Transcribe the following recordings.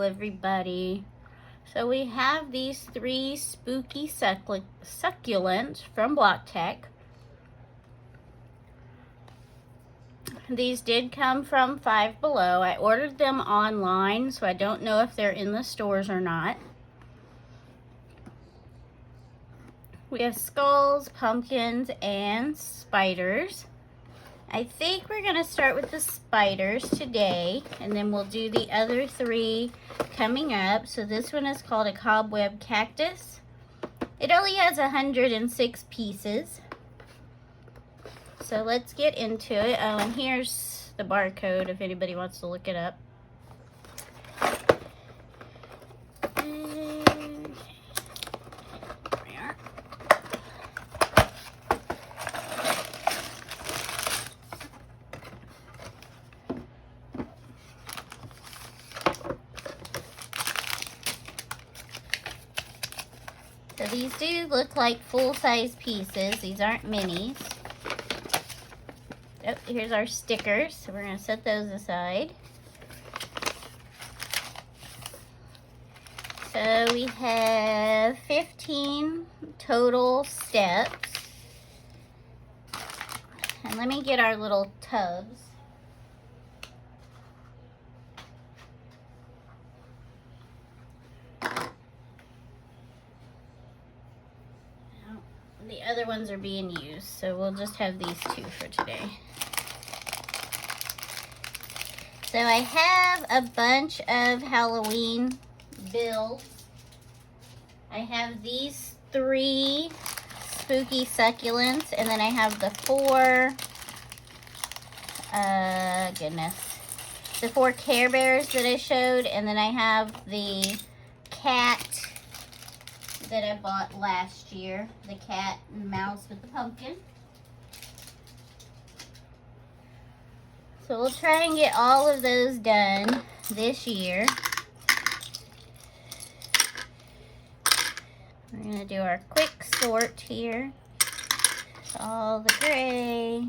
everybody. So we have these 3 spooky succulents from Block Tech. These did come from Five Below. I ordered them online, so I don't know if they're in the stores or not. We have skulls, pumpkins, and spiders. I think we're going to start with the spiders today, and then we'll do the other 3 coming up. So this one is called a Cobweb Cactus. It only has 106 pieces. So let's get into it. Oh, and here's the barcode if anybody wants to look it up. So these do look like full-size pieces. These aren't minis. Oh, here's our stickers. So we're going to set those aside. So we have 15 total steps. And let me get our little tubs. The other ones are being used, so we'll just have these 2 for today. So I have a bunch of Halloween builds. I have these 3 spooky succulents, and then I have the 4, the 4 Care Bears that I showed, and then I have the cat that I bought last year, the cat and mouse with the pumpkin. So we'll try and get all of those done this year. We're going to do our quick sort here. All the gray.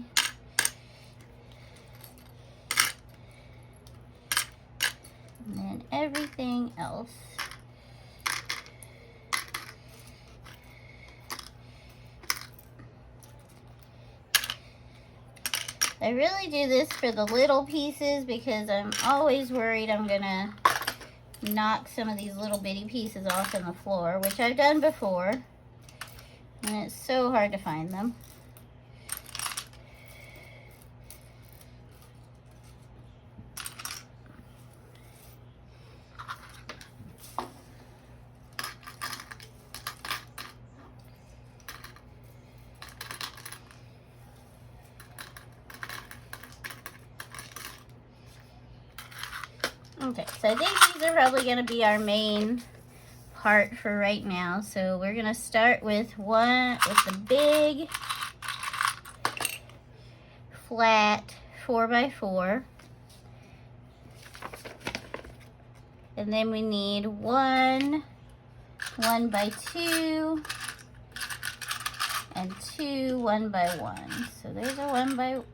And then everything else. I really do this for the little pieces because I'm always worried I'm gonna knock some of these little bitty pieces off on the floor, which I've done before, and it's so hard to find them. Okay, so I think these are probably going to be our main part for right now. So we're going to start with the big flat 4x4. And then we need one 1x2 and 2 1x1. So there's a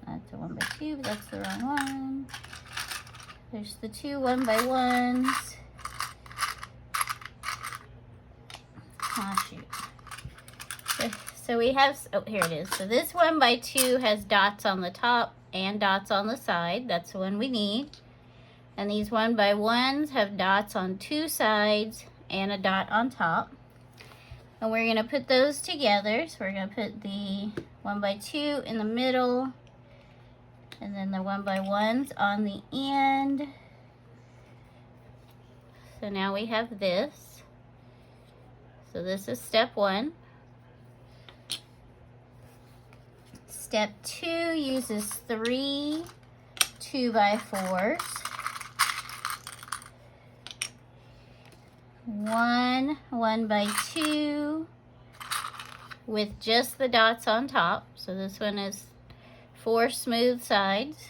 that's a 1x2, but that's the wrong one. There's the 2 1x1s. Oh, shoot. So we have, oh, here it is. So this 1x2 has dots on the top and dots on the side. That's the one we need. And these 1x1s have dots on 2 sides and a dot on top. And we're going to put those together. So we're going to put the 1x2 in the middle. And then the 1x1s on the end. So now we have this. So this is step 1. Step 2 uses 3 2x4s. 1 1x2 with just the dots on top. So this one is 4 smooth sides.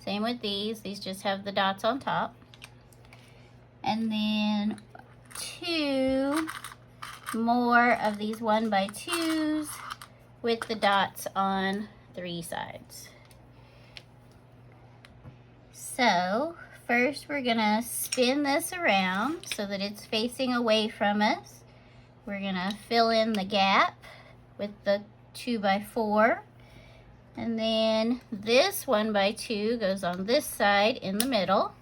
Same with these. These just have the dots on top. And then 2 more of these 1x2s with the dots on 3 sides. So first we're gonna spin this around so that it's facing away from us. We're gonna fill in the gap with the 2x4. And then this 1x2 goes on this side in the middle.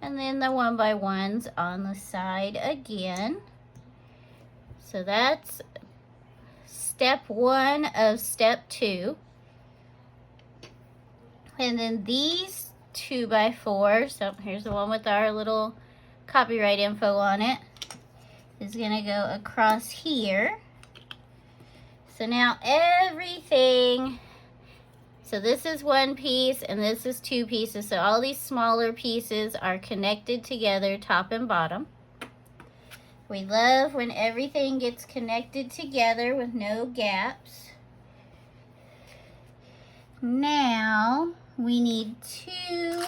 And then the 1x1's on the side again. So that's step 1 of step 2. And then these 2x4s, so here's the one with our little copyright info on it, is gonna go across here. So now everything, so this is one piece and this is 2 pieces. So all these smaller pieces are connected together, top and bottom. We love when everything gets connected together with no gaps. Now we need 2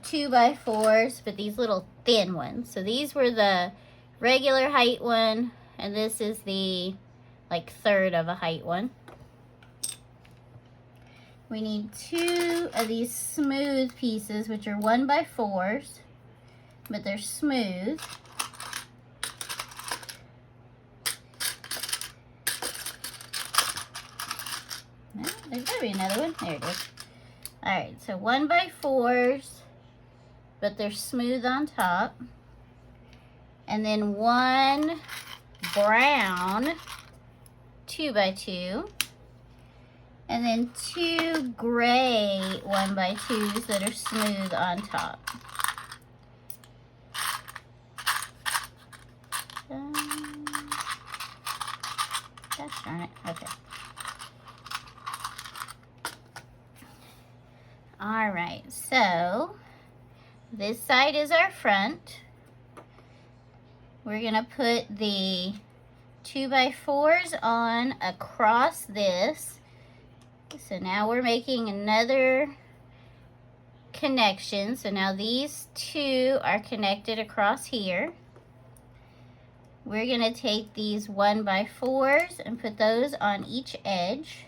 2x4s, but these little thin ones. So these were the regular height one, and this is the like third of a height one. We need 2 of these smooth pieces, which are 1x4s, but they're smooth. No, there's gotta be another one. There it is. Alright, so 1x4s, but they're smooth on top. And then 1 brown 2x2. And then 2 gray 1x2s that are smooth on top. Gosh darn it. Okay. Alright, so this side is our front. We're going to put the 2x4s on across this. So now we're making another connection. So now these 2 are connected across here. We're going to take these 1x4s and put those on each edge.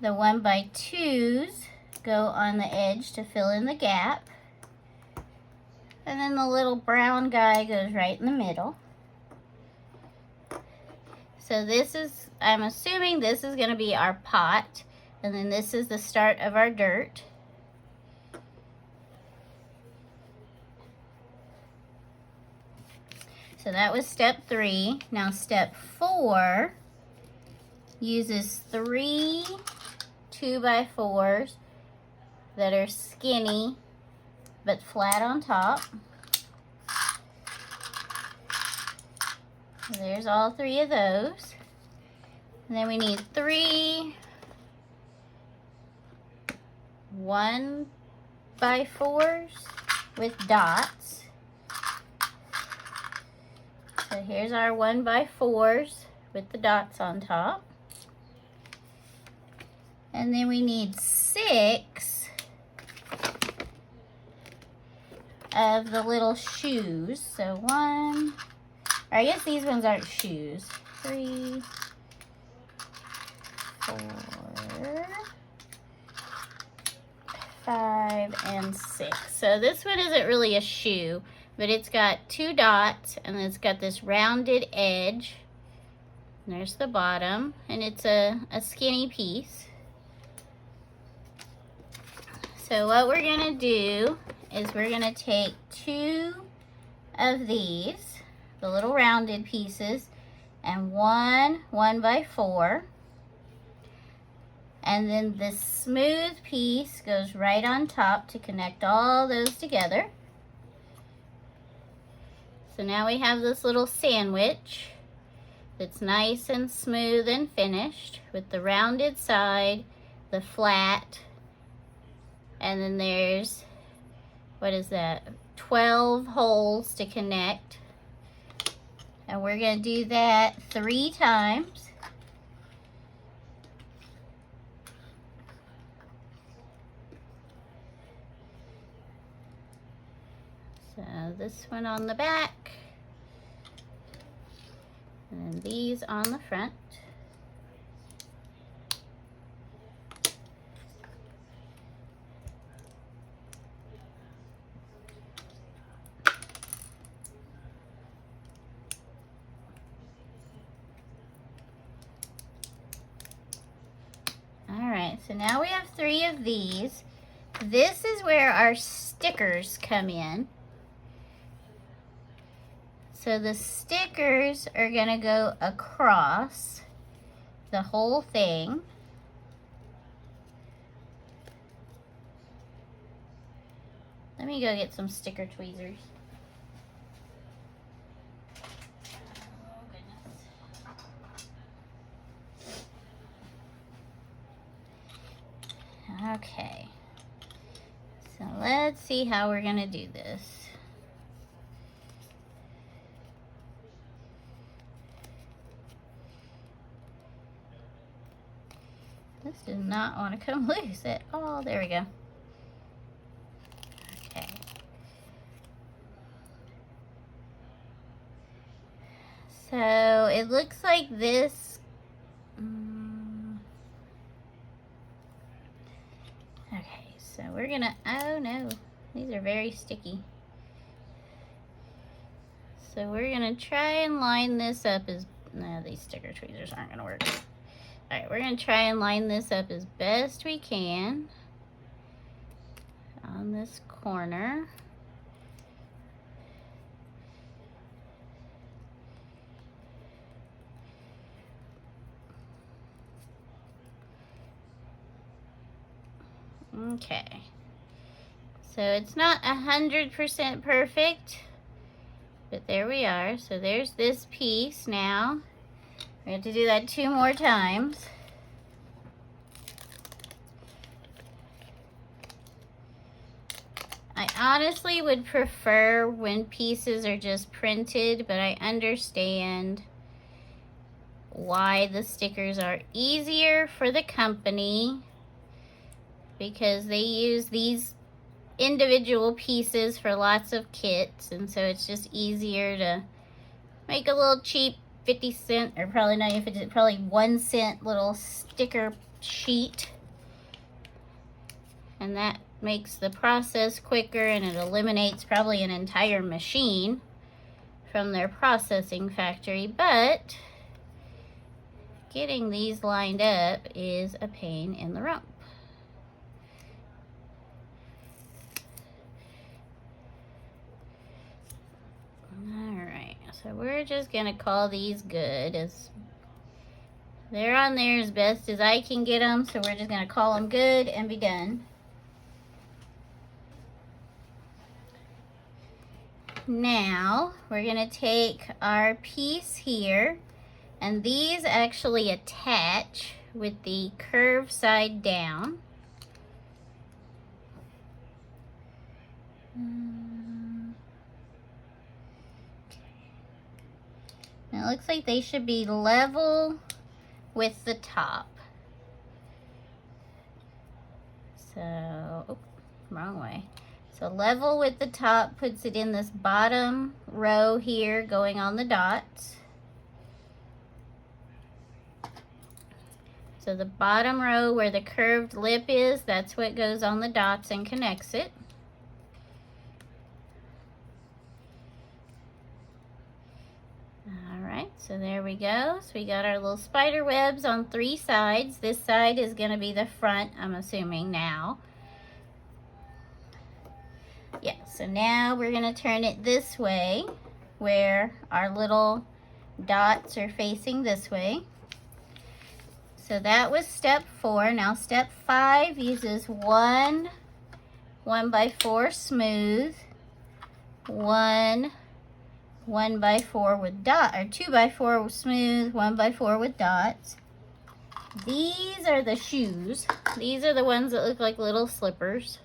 The 1x2s go on the edge to fill in the gap. And then the little brown guy goes right in the middle. So this is, I'm assuming this is going to be our pot. And then this is the start of our dirt. So that was step 3. Now step 4 uses 3 2x4s that are skinny but flat on top. So there's all 3 of those. And then we need 3 1x4s with dots. So here's our 1x4s with the dots on top. And then we need 6 of the little shoes. So 1, or I guess these ones aren't shoes. 3, 4, 5, and 6. So this one isn't really a shoe, but it's got 2 dots and it's got this rounded edge. And there's the bottom, and it's a skinny piece. So what we're gonna do is we're gonna take 2 of these, the little rounded pieces, and 1 1x4. And then this smooth piece goes right on top to connect all those together. So now we have this little sandwich that's nice and smooth and finished with the rounded side, the flat, and then there's, what is that, 12 holes to connect. And we're going to do that 3 times. So this one on the back, and then these on the front. Okay, so now we have 3 of these. This is where our stickers come in. So the stickers are gonna go across the whole thing. Let me go get some sticker tweezers. Oh, goodness. Okay. So let's see how we're gonna do this. This does not want to come loose at all. There we go. Okay. So it looks like this. Okay, so we're gonna, oh no, these are very sticky. So we're gonna try and line this up as, no, these sticker tweezers aren't gonna work. All right, we're gonna try and line this up as best we can on this corner. Okay, so it's not 100% perfect, but there we are. So there's this piece now. We have to do that 2 more times. I honestly would prefer when pieces are just printed, but I understand why the stickers are easier for the company, because they use these individual pieces for lots of kits, and so it's just easier to make a little cheap 50-cent, or probably not even 50, probably 1-cent little sticker sheet, and that makes the process quicker, and it eliminates probably an entire machine from their processing factory. But getting these lined up is a pain in the rump. Alright, so we're just gonna call these good, as they're on there as best as I can get them, so we're just gonna call them good and be done. Now we're gonna take our piece here, and these actually attach with the curved side down. It looks like they should be level with the top. So, oh, wrong way. So level with the top puts it in this bottom row here going on the dots. So the bottom row where the curved lip is, that's what goes on the dots and connects it. So there we go. So we got our little spider webs on 3 sides. This side is going to be the front, I'm assuming now. Yeah, so now we're going to turn it this way, where our little dots are facing this way. So that was step 4. Now step 5 uses 1 1x4 smooth, 1 1x4 with dot, or 2x4 smooth, 1x4 with dots. These are the shoes. These are the ones that look like little slippers.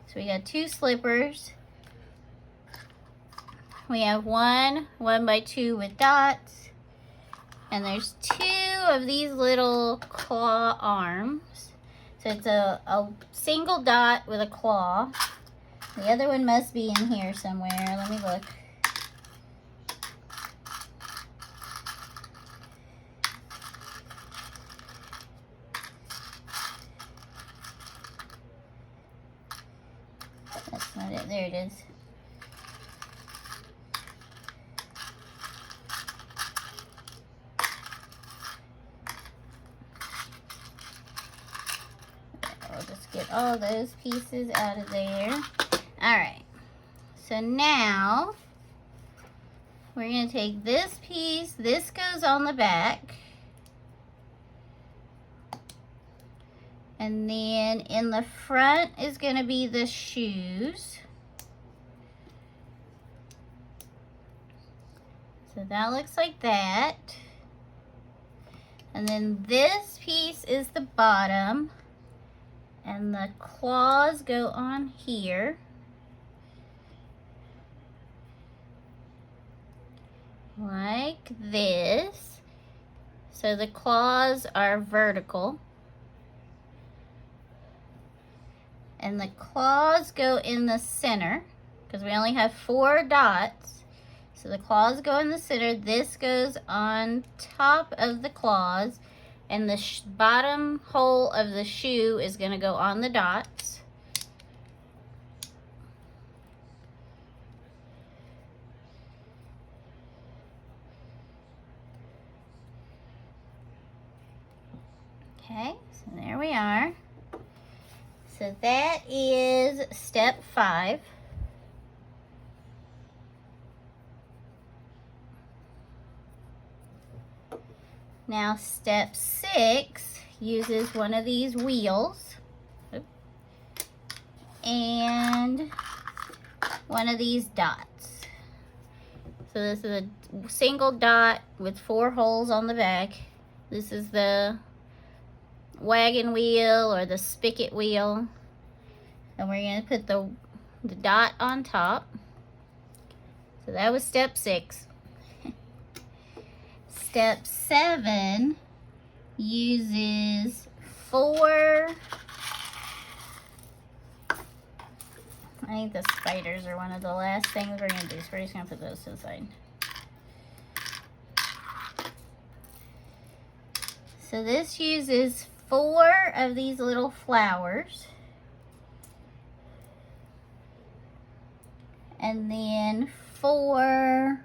So we got 2 slippers. We have 1 1x2 with dots, and there's 2 of these little claw arms. So it's a single dot with a claw. The other one must be in here somewhere. Let me look. That's not it. There it is. just get all those pieces out of there. All right, so now we're gonna take this piece, this goes on the back, and then in the front is gonna be the shoes. So that looks like that. And then this piece is the bottom, and the claws go on here. Like this. So the claws are vertical. And the claws go in the center, because we only have 4 dots. So the claws go in the center, this goes on top of the claws, and the bottom hole of the shoe is going to go on the dots. Okay, so there we are. So that is step 5. Now step 6 uses one of these wheels and one of these dots. So this is a single dot with 4 holes on the back. This is the wagon wheel or the spigot wheel. And we're going to put the dot on top. So that was step 6. Step 7 uses 4, I think the spiders are one of the last things we're going to do, so we're just going to put those to the side. So this uses 4 of these little flowers, and then 4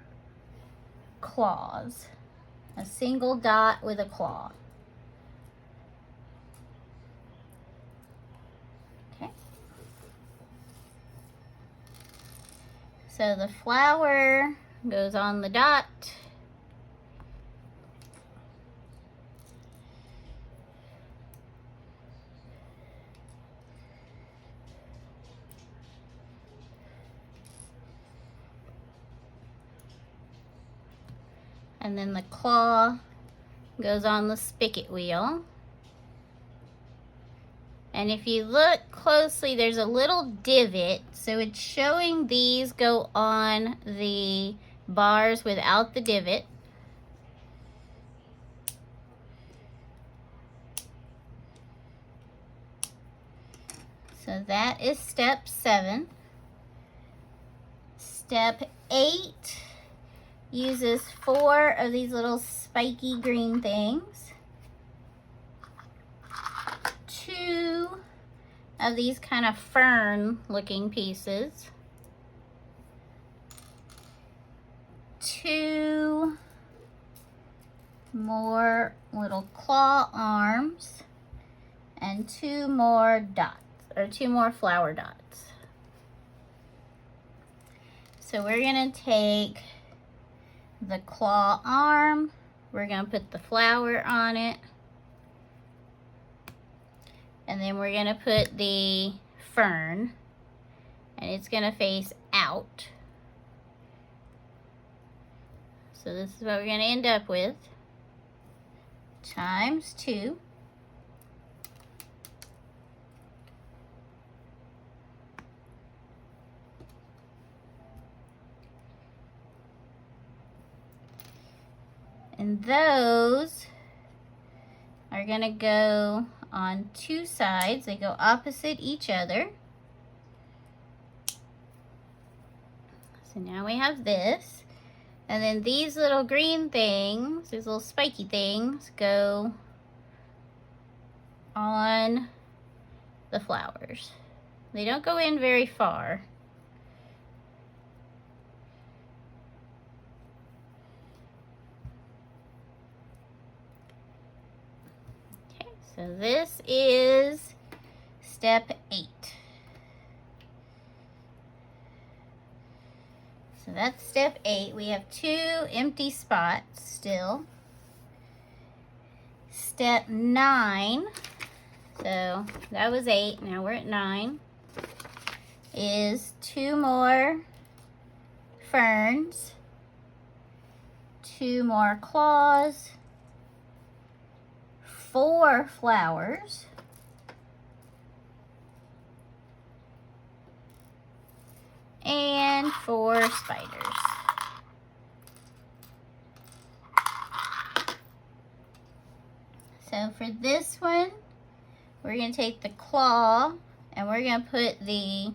claws. A single dot with a claw. Okay. So the flower goes on the dot. And then the claw goes on the spigot wheel. And if you look closely, there's a little divot. So it's showing these go on the bars without the divot. So that is step 7. Step 8 uses 4 of these little spiky green things, 2 of these kind of fern looking pieces, 2 more little claw arms, and 2 more dots, or 2 more flower dots. So we're gonna take the claw arm, we're going to put the flower on it, and then we're going to put the fern, and it's going to face out. So this is what we're going to end up with, times 2. And those are going to go on 2 sides. They go opposite each other. So now we have this. And then these little green things, these little spiky things, go on the flowers. They don't go in very far. So this is step 8. So that's step 8. We have 2 empty spots still. Step 9, so that was 8, now we're at 9, is 2 more ferns, 2 more claws, 4 flowers, and 4 spiders. So for this one, we're going to take the claw and we're going to put the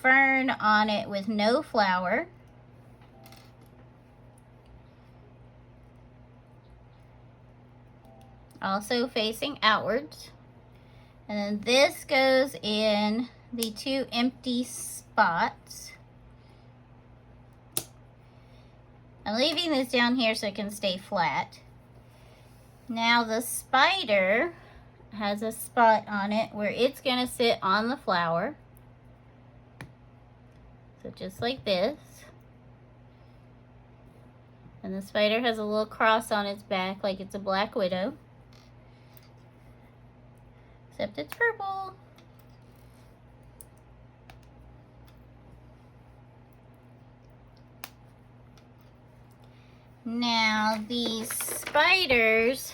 fern on it with no flower. Also facing outwards. And then this goes in the 2 empty spots. I'm leaving this down here so it can stay flat. Now the spider has a spot on it where it's going to sit on the flower. So just like this. And the spider has a little cross on its back like it's a black widow. Except it's purple. Now these spiders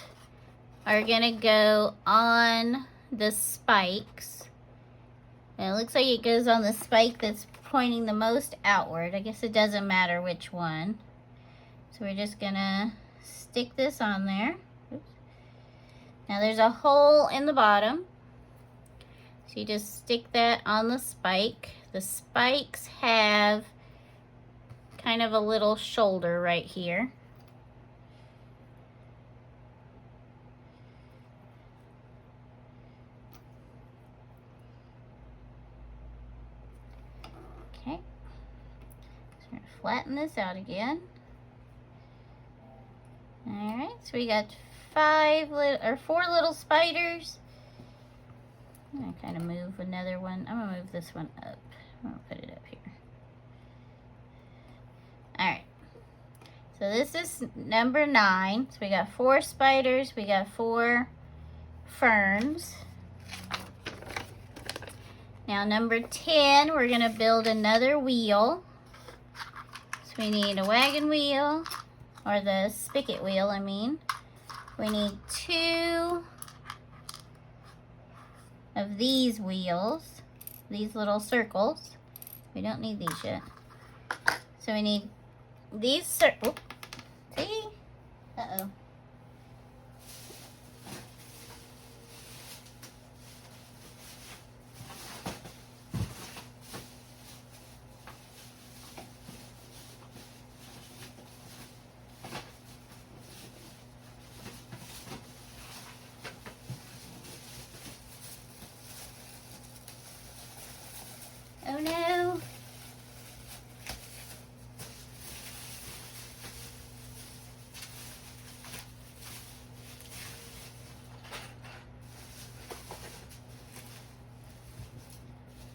are gonna go on the spikes. And it looks like it goes on the spike that's pointing the most outward. I guess it doesn't matter which one. So we're just gonna stick this on there. Oops. Now there's a hole in the bottom. So you just stick that on the spike. The spikes have kind of a little shoulder right here. Okay, so we're gonna flatten this out again. All right, so we got 4 little spiders. I'm gonna kind of move another one. I'm gonna move this one up. I'm gonna put it up here. All right, so this is number 9. So we got 4 spiders, we got 4 ferns. Now number 10, we're gonna build another wheel. So we need a wagon wheel, or the spigot wheel, I mean. We need 2 of these wheels, these little circles. We don't need these yet. So we need these circles. See? Uh-oh. Oh no.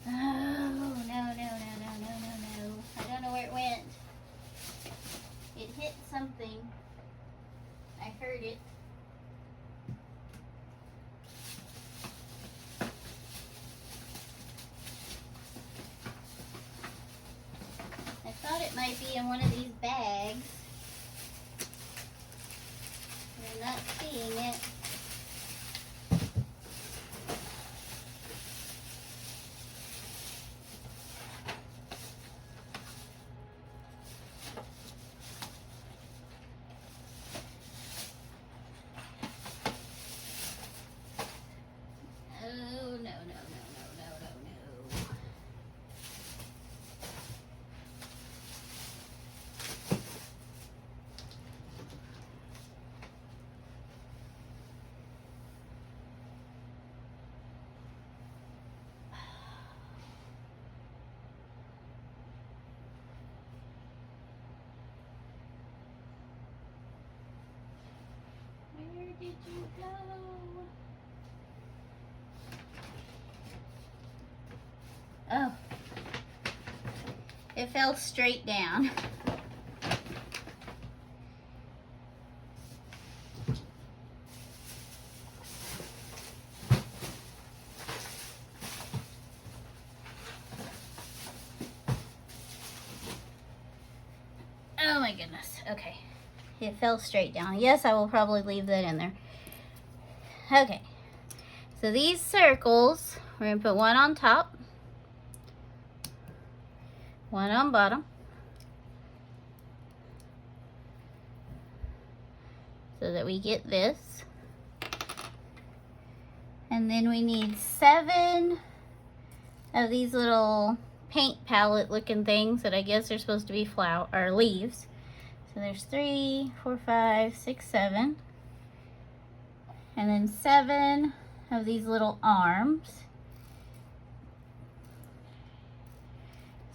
Oh, no. I don't know where it went. It hit something. I heard it. I thought it might be in one of these bags. I'm not seeing it. Oh, no. It fell straight down. Oh my goodness. Okay. It fell straight down. Yes, I will probably leave that in there. Okay. So these circles, we're going to put one on top, one on bottom. So that we get this. And then we need 7 of these little paint palette looking things that I guess are supposed to be flower or leaves. So there's 3, 4, 5, 6, 7. And then 7 of these little arms.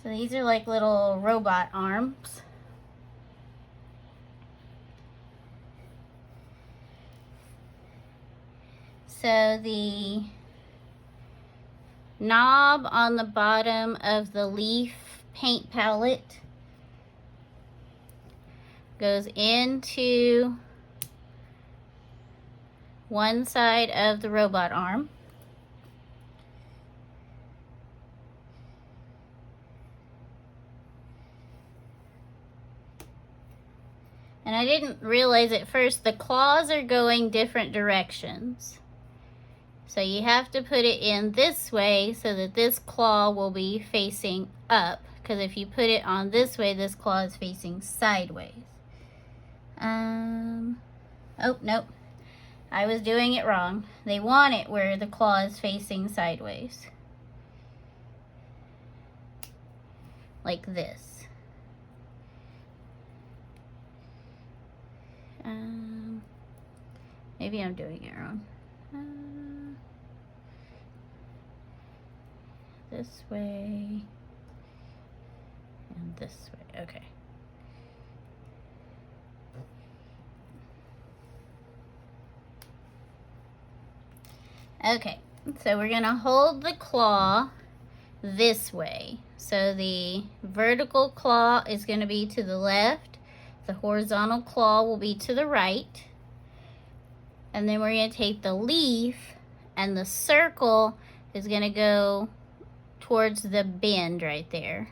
So these are like little robot arms. So the knob on the bottom of the leaf paint palette goes into one side of the robot arm. And I didn't realize at first the claws are going different directions. So you have to put it in this way so that this claw will be facing up. Because if you put it on this way, this claw is facing sideways. Oh, nope. I was doing it wrong. They want it where the claw is facing sideways. Like this. Maybe I'm doing it wrong. This way and this way. Okay. Okay, so we're gonna hold the claw this way. So the vertical claw is gonna be to the left. The horizontal claw will be to the right. And then we're gonna take the leaf and the circle is gonna go towards the bend right there.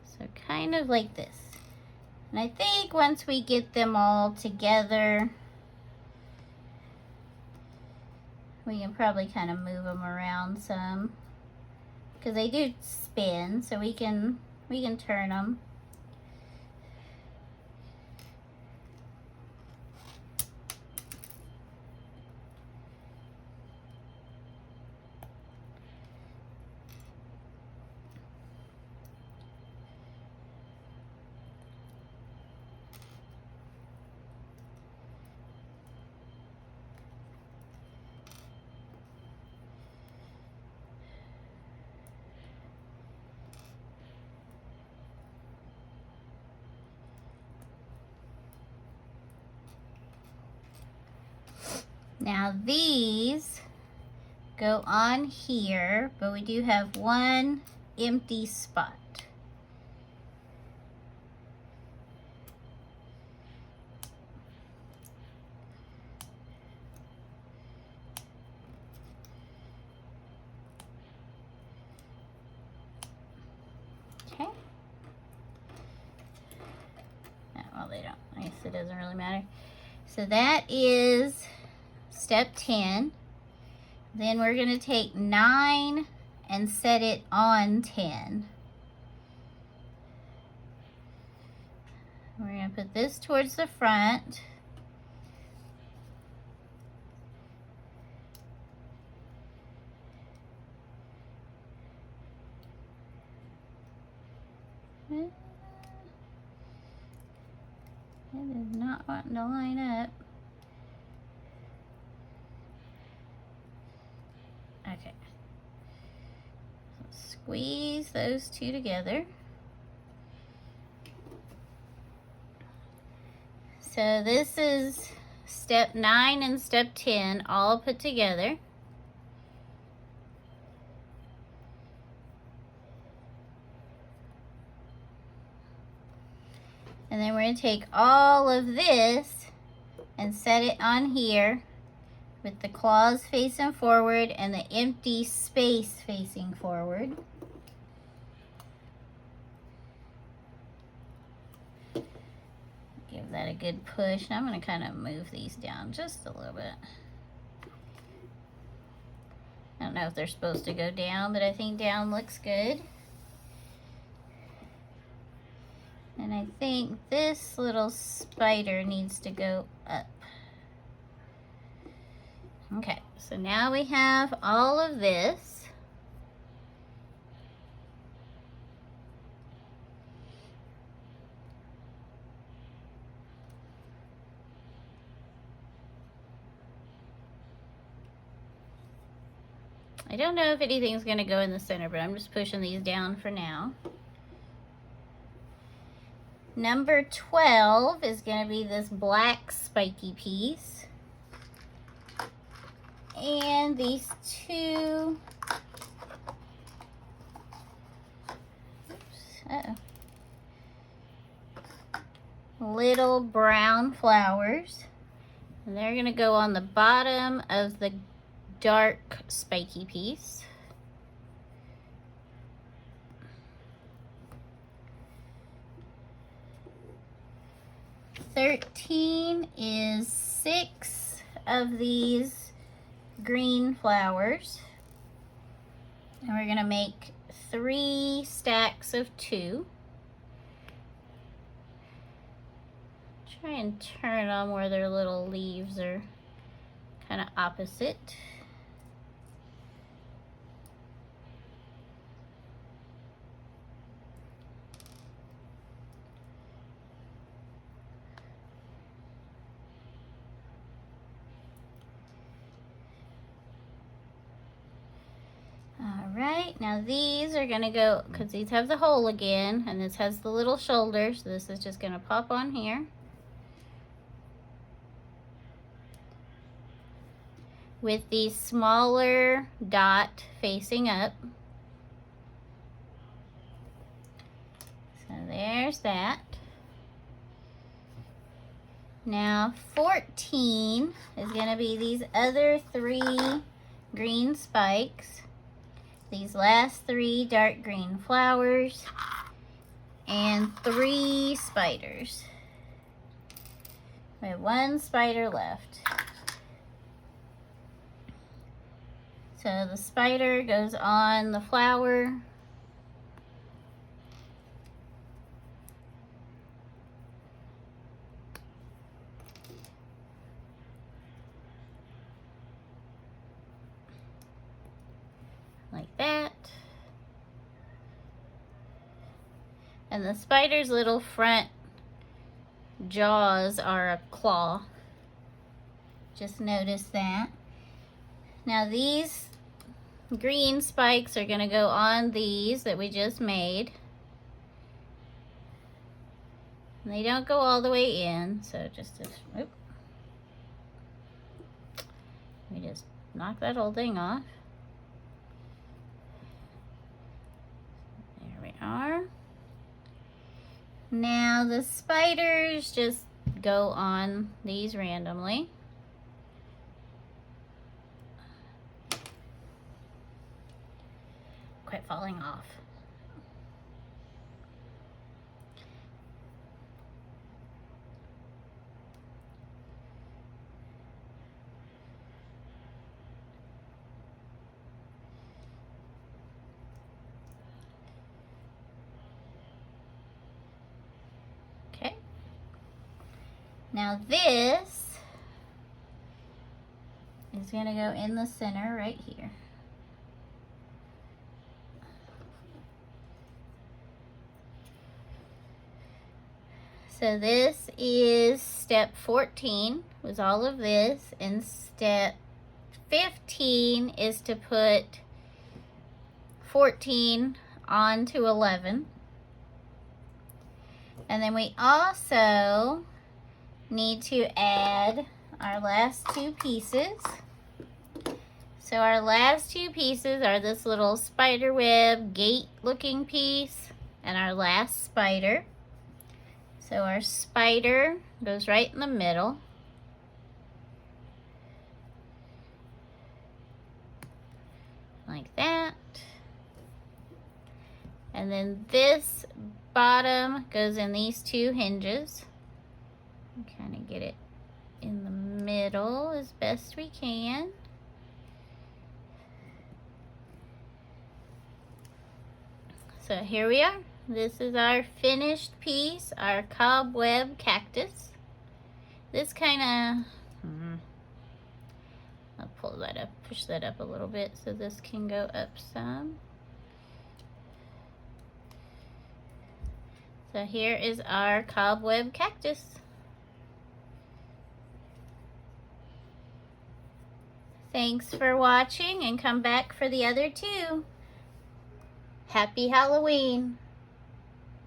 So kind of like this. And I think once we get them all together, we can probably kind of move them around some. Because they do spin, so we can turn them. Now these go on here, but we do have one empty spot. Okay. Well, they don't. I guess it doesn't really matter. So that is step 10. Then we're going to take 9 and set it on 10. We're going to put this towards the front. It is not wanting to line up. Okay. Squeeze those two together. So this is step 9 and step 10 all put together. And then we're going to take all of this and set it on here with the claws facing forward and the empty space facing forward. Give that a good push. And I'm going to kind of move these down just a little bit. I don't know if they're supposed to go down, but I think down looks good. And I think this little spider needs to go up. Okay, so now we have all of this. I don't know if anything's going to go in the center, but I'm just pushing these down for now. Number 12 is going to be this black spiky piece. And these two, little brown flowers. And they're going to go on the bottom of the dark spiky piece. 13 is 6 of these green flowers. And we're going to make 3 stacks of 2. Try and turn them where their little leaves are kind of opposite. Alright, now these are going to go, because these have the hole again, and this has the little shoulder, so this is just going to pop on here. With the smaller dot facing up. So there's that. Now 14 is going to be these other 3 green spikes. These last 3 dark green flowers. And 3 spiders. We have 1 spider left. So the spider goes on the flower. Like that. And the spider's little front jaws are a claw. Just notice that. Now these green spikes are going to go on these that we just made. And they don't go all the way in, so just let me just knock that whole thing off. There we are. Now the spiders just go on these randomly. Quit falling off. Okay. Now this is going to go in the center right here. So this is step 14, was all of this, and step 15 is to put 14 onto 11. And then we also need to add our last two pieces. So our last two pieces are this little spider web gate looking piece and our last spider. So our spider goes right in the middle. Like that. And then this bottom goes in these two hinges. Kind of get it in the middle as best we can. So here we are. This is our finished piece, our cobweb cactus. This kind of, I'll pull that up, push that up a little bit so this can go up some. So here is our cobweb cactus. Thanks for watching and come back for the other two. Happy Halloween!